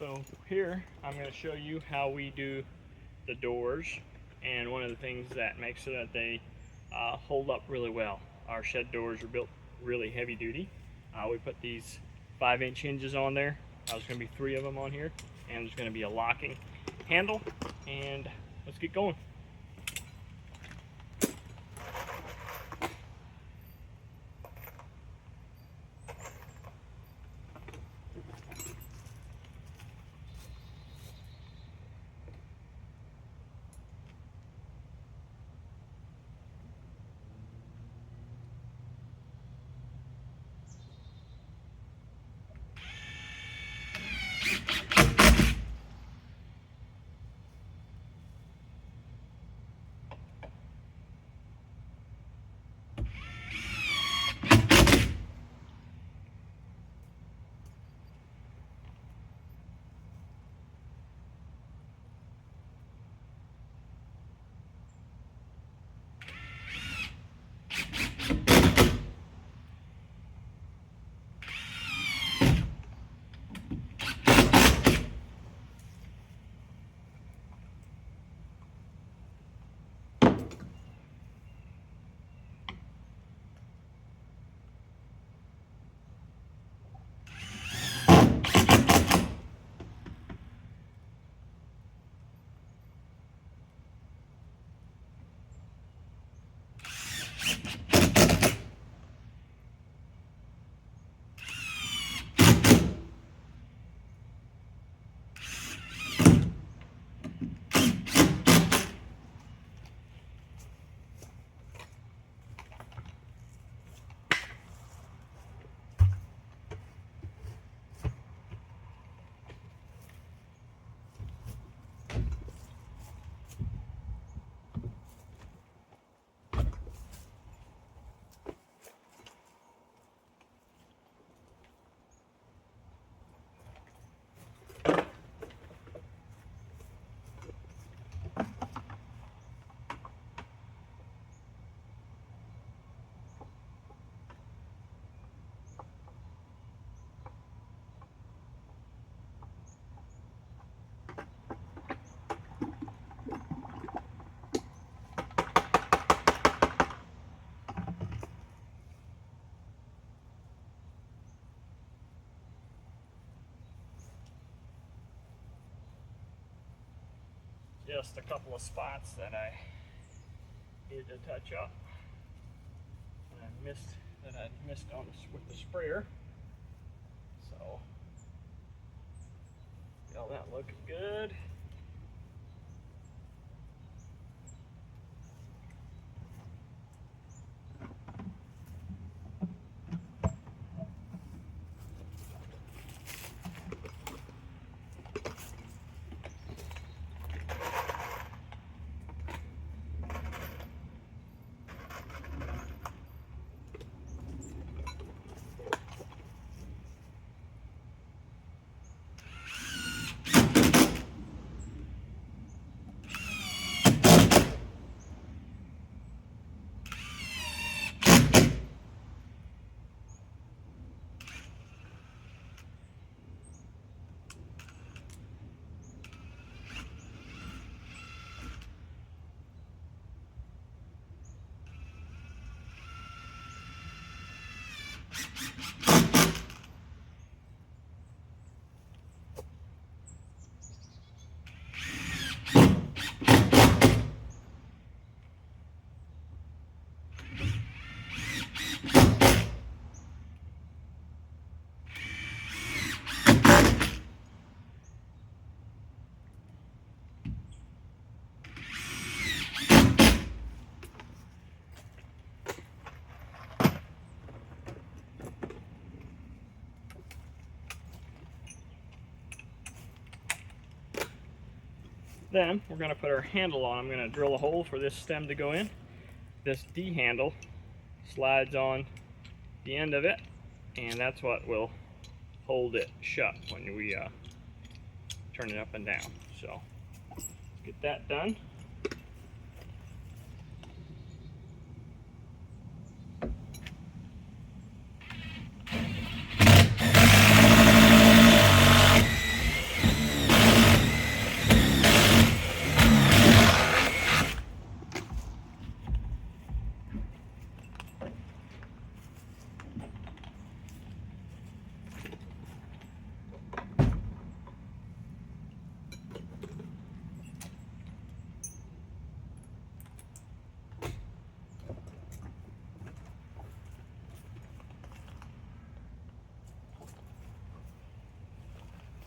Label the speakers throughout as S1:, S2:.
S1: So here I'm going to show you how we do the doors, and one of the things that makes so that they hold up really well. Our shed doors are built really heavy duty. We put these 5-inch hinges on there. There's going to be 3 of them on here, and there's going to be a locking handle, and let's get going. Just a couple of spots that I needed to touch up, and I missed on with the sprayer. So got that looking good. Then we're going to put our handle on. I'm going to drill a hole for this stem to go in. This D handle slides on the end of it, and that's what will hold it shut when we turn it up and down. So let's get that done.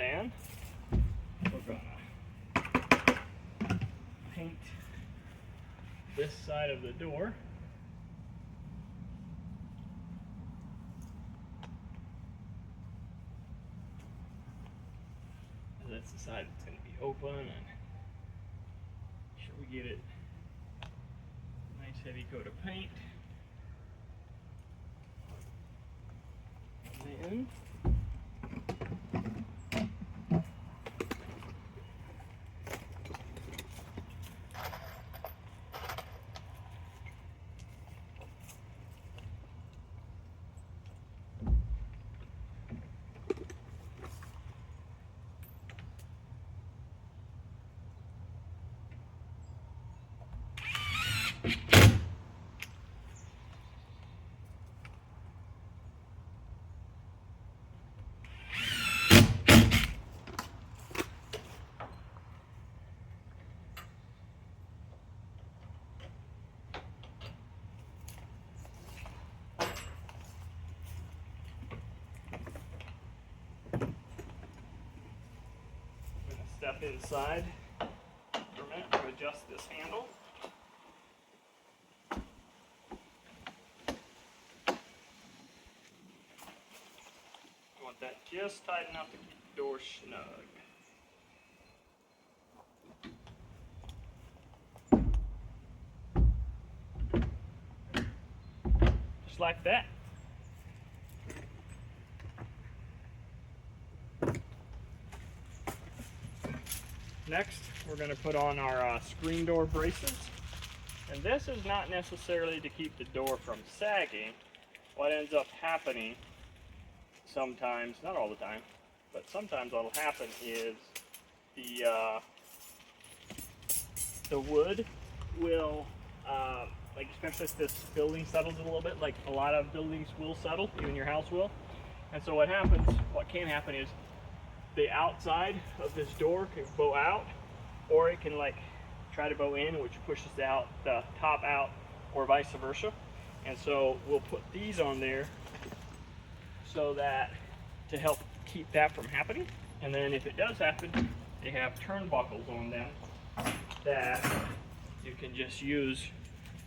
S1: Then we're gonna paint this side of the door. That's the side that's going to be open, and make sure we get it nice heavy coat of paint. And then step inside for a minute to adjust this handle. I want that just tight enough to keep the door snug. Just like that. Next, we're going to put on our screen door braces. And this is not necessarily to keep the door from sagging. What ends up happening sometimes, not all the time, but sometimes what'll happen is the wood will, like especially if this building settles a little bit, like a lot of buildings will settle, even your house will. And so what can happen is the outside of this door can bow out, or it can like try to bow in, which pushes out the top out, or vice versa. And so we'll put these on there so that to help keep that from happening. And then if it does happen, they have turnbuckles on them that you can just use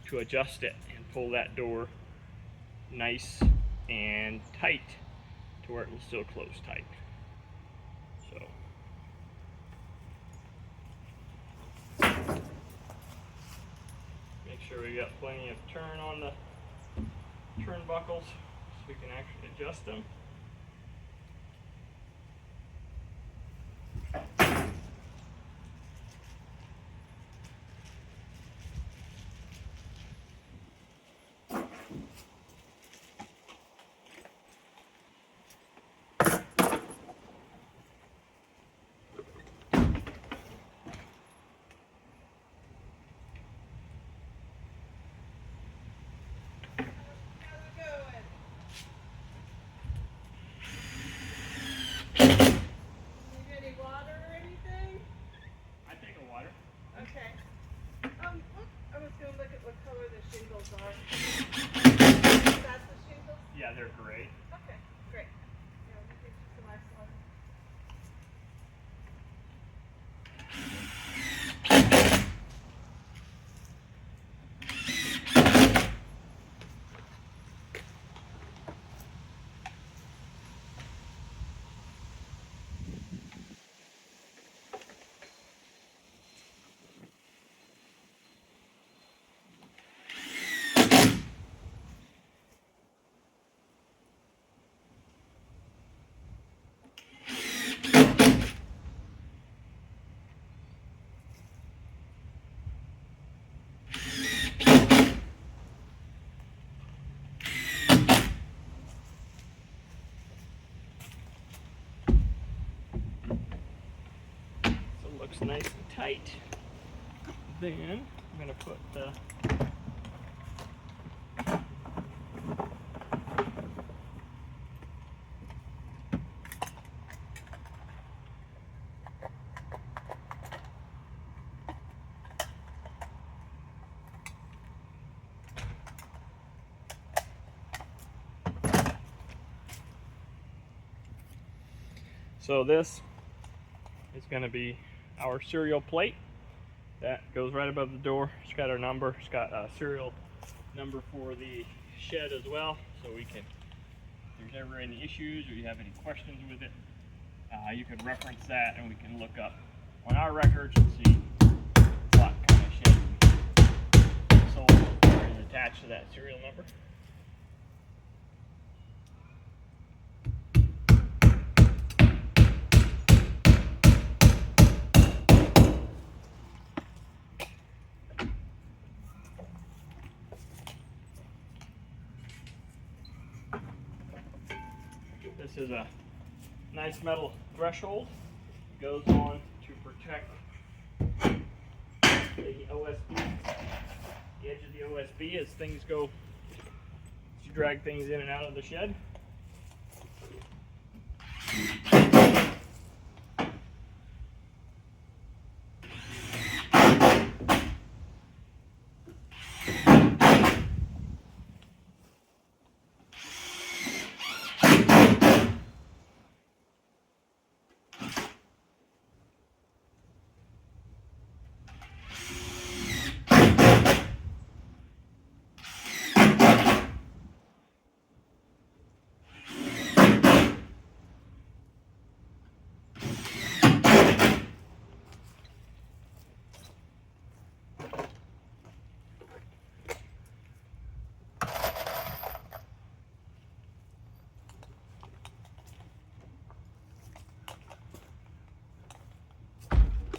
S1: to adjust it and pull that door nice and tight to where it will still close tight. So make sure we got plenty of turn on the turnbuckles so we can actually adjust them. Yeah, they're great.
S2: Okay, great. Yeah, we can get some nice ones.
S1: Looks nice and tight. Then I'm going to put the so this is going to be our serial plate that goes right above the door. It's got our number. It's got a serial number for the shed as well, so we can, if there's ever any issues or you have any questions with it, you can reference that and we can look up on our records and see what kind of shed we sold or is attached to that serial number. This is a nice metal threshold. It goes on to protect the OSB, the edge of the OSB as things go, as you drag things in and out of the shed.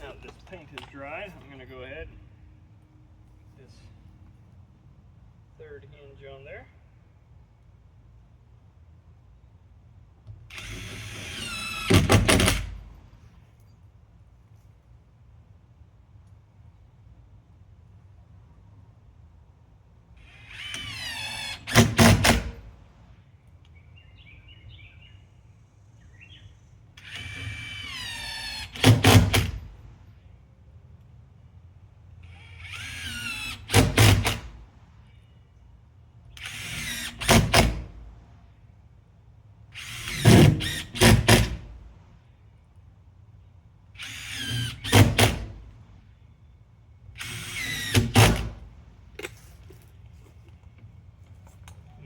S1: Now that this paint is dried, I'm going to go ahead and this third hinge on there.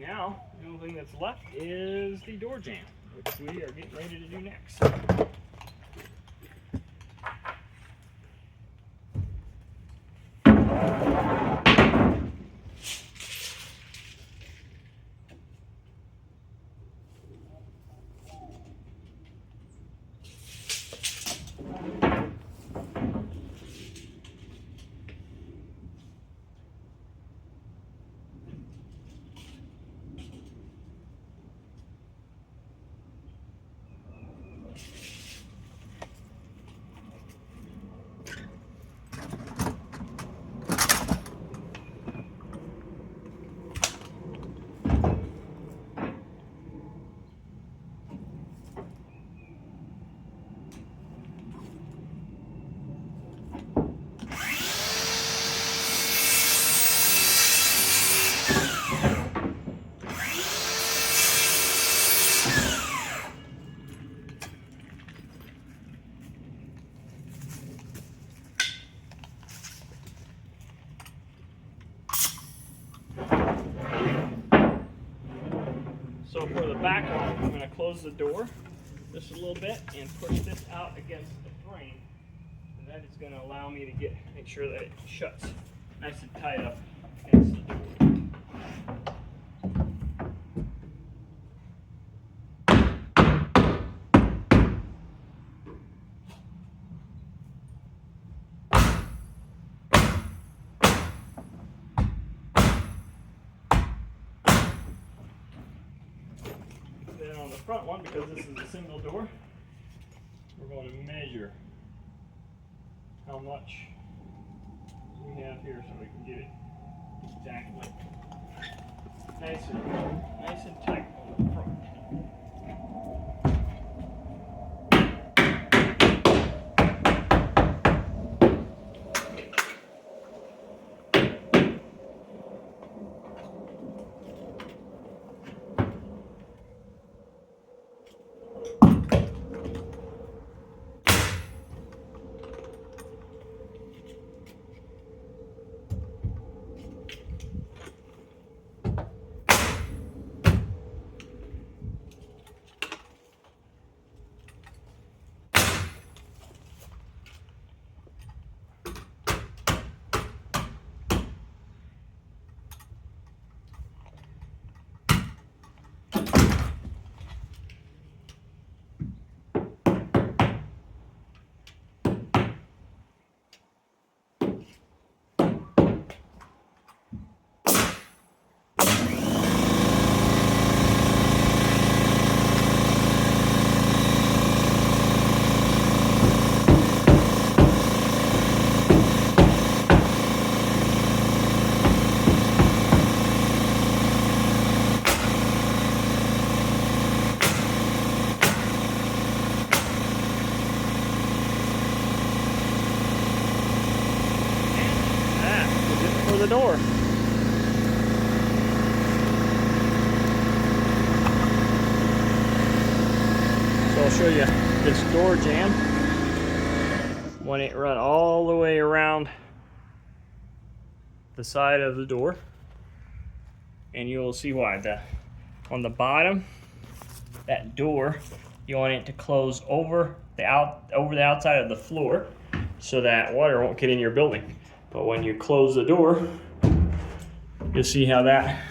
S1: Now, the only thing that's left is the door jamb, which we are getting ready to do next. So for the back one, I'm going to close the door just a little bit and push this out against the frame. And that is going to allow me to make sure that it shuts nice and tight up against the door. Then on the front one, because this is a single door, we're going to measure how much we have here so we can get it exactly nice and tight on the front. door. So I'll show you this door jamb when it run all the way around the side of the door, and you'll see why. On the bottom, that door, you want it to close over the outside of the floor so that water won't get in your building. But when you close the door, you'll see how that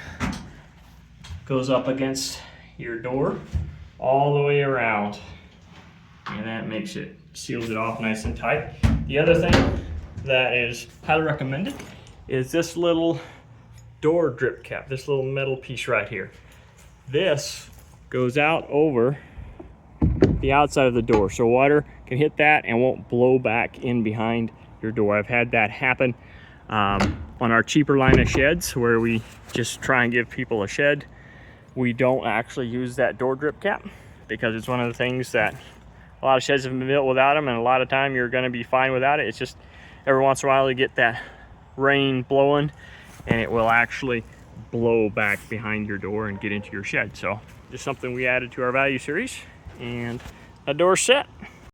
S1: goes up against your door all the way around, and that makes it, seals it off nice and tight. The other thing that is highly recommended is this little door drip cap, this little metal piece right here. This goes out over the outside of the door, so water can hit that and won't blow back in behind your door. I've had that happen on our cheaper line of sheds where we just try and give people a shed. We don't actually use that door drip cap because it's one of the things that a lot of sheds have been built without them, and a lot of time you're going to be fine without it. It's just every once in a while you get that rain blowing and it will actually blow back behind your door and get into your shed. So just something we added to our value series, and that door's set.